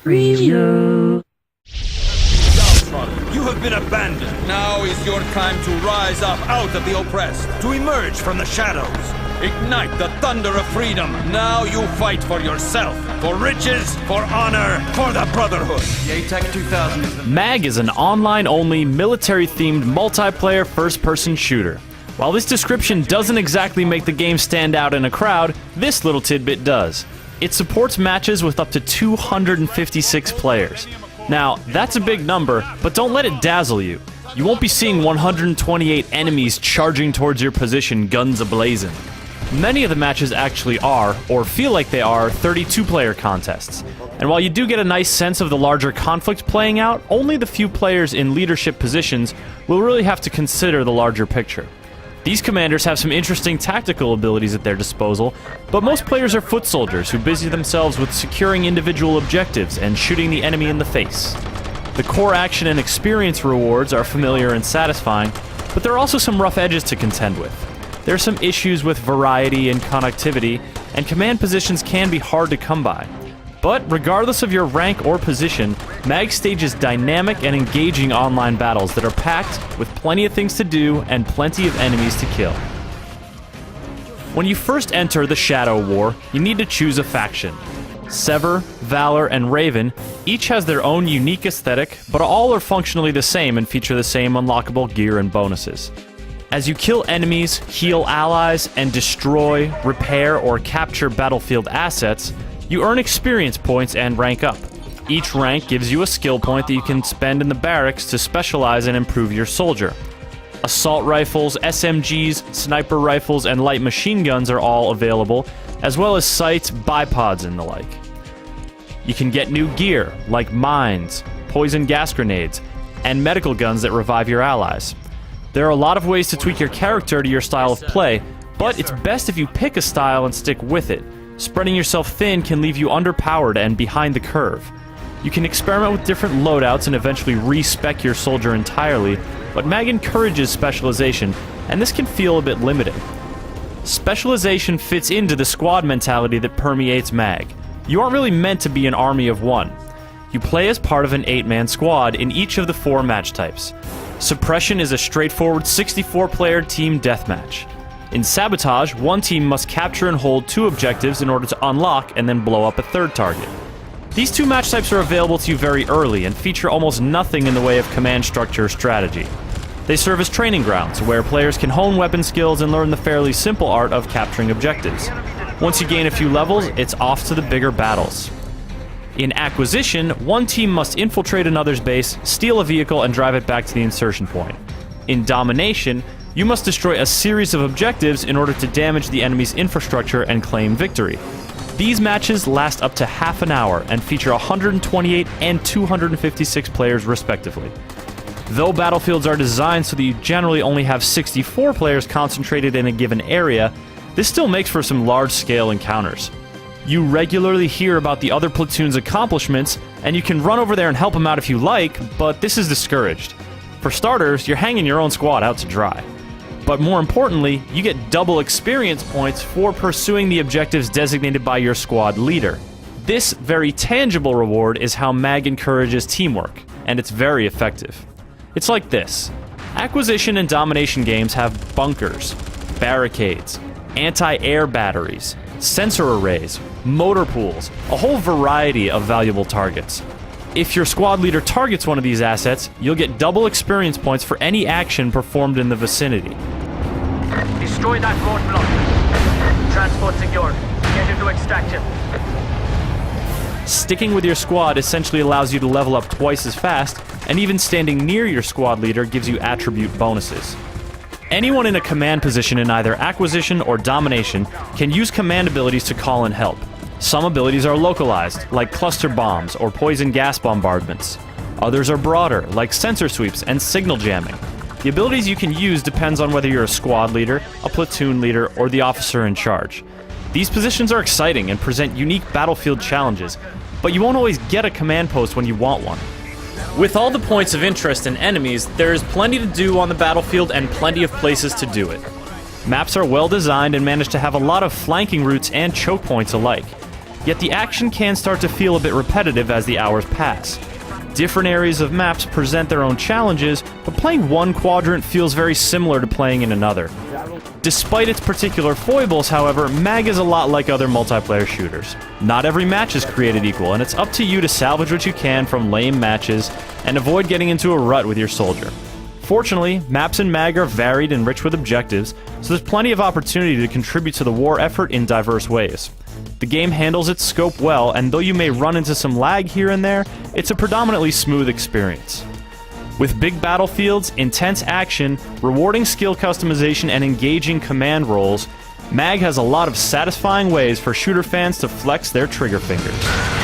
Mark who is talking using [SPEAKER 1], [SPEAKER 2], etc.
[SPEAKER 1] Preview.
[SPEAKER 2] You have been abandoned. Now is your time to rise up out of the oppressed, to emerge from the shadows. Ignite the thunder of freedom. Now you fight for yourself, for riches, for honor, for the brotherhood.
[SPEAKER 3] The ATAC 2000 is the...
[SPEAKER 4] MAG is an online-only, military-themed, multiplayer first-person shooter. While this description doesn't exactly make the game stand out in a crowd, this little tidbit does. It supports matches with up to 256 players. Now, that's a big number, but don't let it dazzle you. You won't be seeing 128 enemies charging towards your position, guns ablazing. Many of the matches actually are, or feel like they are, 32-player contests. And while you do get a nice sense of the larger conflict playing out, only the few players in leadership positions will really have to consider the larger picture. These commanders have some interesting tactical abilities at their disposal, but most players are foot soldiers who busy themselves with securing individual objectives and shooting the enemy in the face. The core action and experience rewards are familiar and satisfying, but there are also some rough edges to contend with. There are some issues with variety and connectivity, and command positions can be hard to come by. But regardless of your rank or position, MAG stages dynamic and engaging online battles that are packed with plenty of things to do and plenty of enemies to kill. When you first enter the Shadow War, you need to choose a faction. Sever, Valor, and Raven each has their own unique aesthetic, but all are functionally the same and feature the same unlockable gear and bonuses. As you kill enemies, heal allies, and destroy, repair, or capture battlefield assets, you earn experience points and rank up. Each rank gives you a skill point that you can spend in the barracks to specialize and improve your soldier. Assault rifles, SMGs, sniper rifles, and light machine guns are all available, as well as sights, bipods, and the like. You can get new gear, like mines, poison gas grenades, and medical guns that revive your allies. There are a lot of ways to tweak your character to your style of play, but it's best if you pick a style and stick with it. Spreading yourself thin can leave you underpowered and behind the curve. You can experiment with different loadouts and eventually re-spec your soldier entirely, but MAG encourages specialization, and this can feel a bit limiting. Specialization fits into the squad mentality that permeates MAG. You aren't really meant to be an army of one. You play as part of an 8-man squad in each of the 4 match types. Suppression is a straightforward 64-player team deathmatch. In Sabotage, one team must capture and hold 2 objectives in order to unlock and then blow up a 3rd target. These 2 match types are available to you very early and feature almost nothing in the way of command structure or strategy. They serve as training grounds, where players can hone weapon skills and learn the fairly simple art of capturing objectives. Once you gain a few levels, it's off to the bigger battles. In Acquisition, one team must infiltrate another's base, steal a vehicle, and drive it back to the insertion point. In Domination, you must destroy a series of objectives in order to damage the enemy's infrastructure and claim victory. These matches last up to half an hour and feature 128 and 256 players respectively. Though battlefields are designed so that you generally only have 64 players concentrated in a given area, this still makes for some large-scale encounters. You regularly hear about the other platoon's accomplishments, and you can run over there and help them out if you like, but this is discouraged. For starters, you're hanging your own squad out to dry. But more importantly, you get double experience points for pursuing the objectives designated by your squad leader. This very tangible reward is how MAG encourages teamwork, and it's very effective. It's like this. Acquisition and Domination games have bunkers, barricades, anti-air batteries, sensor arrays, motor pools, a whole variety of valuable targets. If your squad leader targets one of these assets, you'll get double experience points for any action performed in the vicinity.
[SPEAKER 5] Destroy that roadblock. Transport secured. Get into extraction.
[SPEAKER 4] Sticking with your squad essentially allows you to level up twice as fast, and even standing near your squad leader gives you attribute bonuses. Anyone in a command position in either Acquisition or Domination can use command abilities to call in help. Some abilities are localized, like cluster bombs or poison gas bombardments. Others are broader, like sensor sweeps and signal jamming. The abilities you can use depends on whether you're a squad leader, a platoon leader, or the officer in charge. These positions are exciting and present unique battlefield challenges, but you won't always get a command post when you want one. With all the points of interest in enemies, there is plenty to do on the battlefield and plenty of places to do it. Maps are well designed and manage to have a lot of flanking routes and choke points alike. Yet the action can start to feel a bit repetitive as the hours pass. Different areas of maps present their own challenges, but playing one quadrant feels very similar to playing in another. Despite its particular foibles, however, MAG is a lot like other multiplayer shooters. Not every match is created equal, and it's up to you to salvage what you can from lame matches and avoid getting into a rut with your soldier. Fortunately, maps in MAG are varied and rich with objectives, so there's plenty of opportunity to contribute to the war effort in diverse ways. The game handles its scope well, and though you may run into some lag here and there, it's a predominantly smooth experience. With big battlefields, intense action, rewarding skill customization, and engaging command roles, MAG has a lot of satisfying ways for shooter fans to flex their trigger fingers.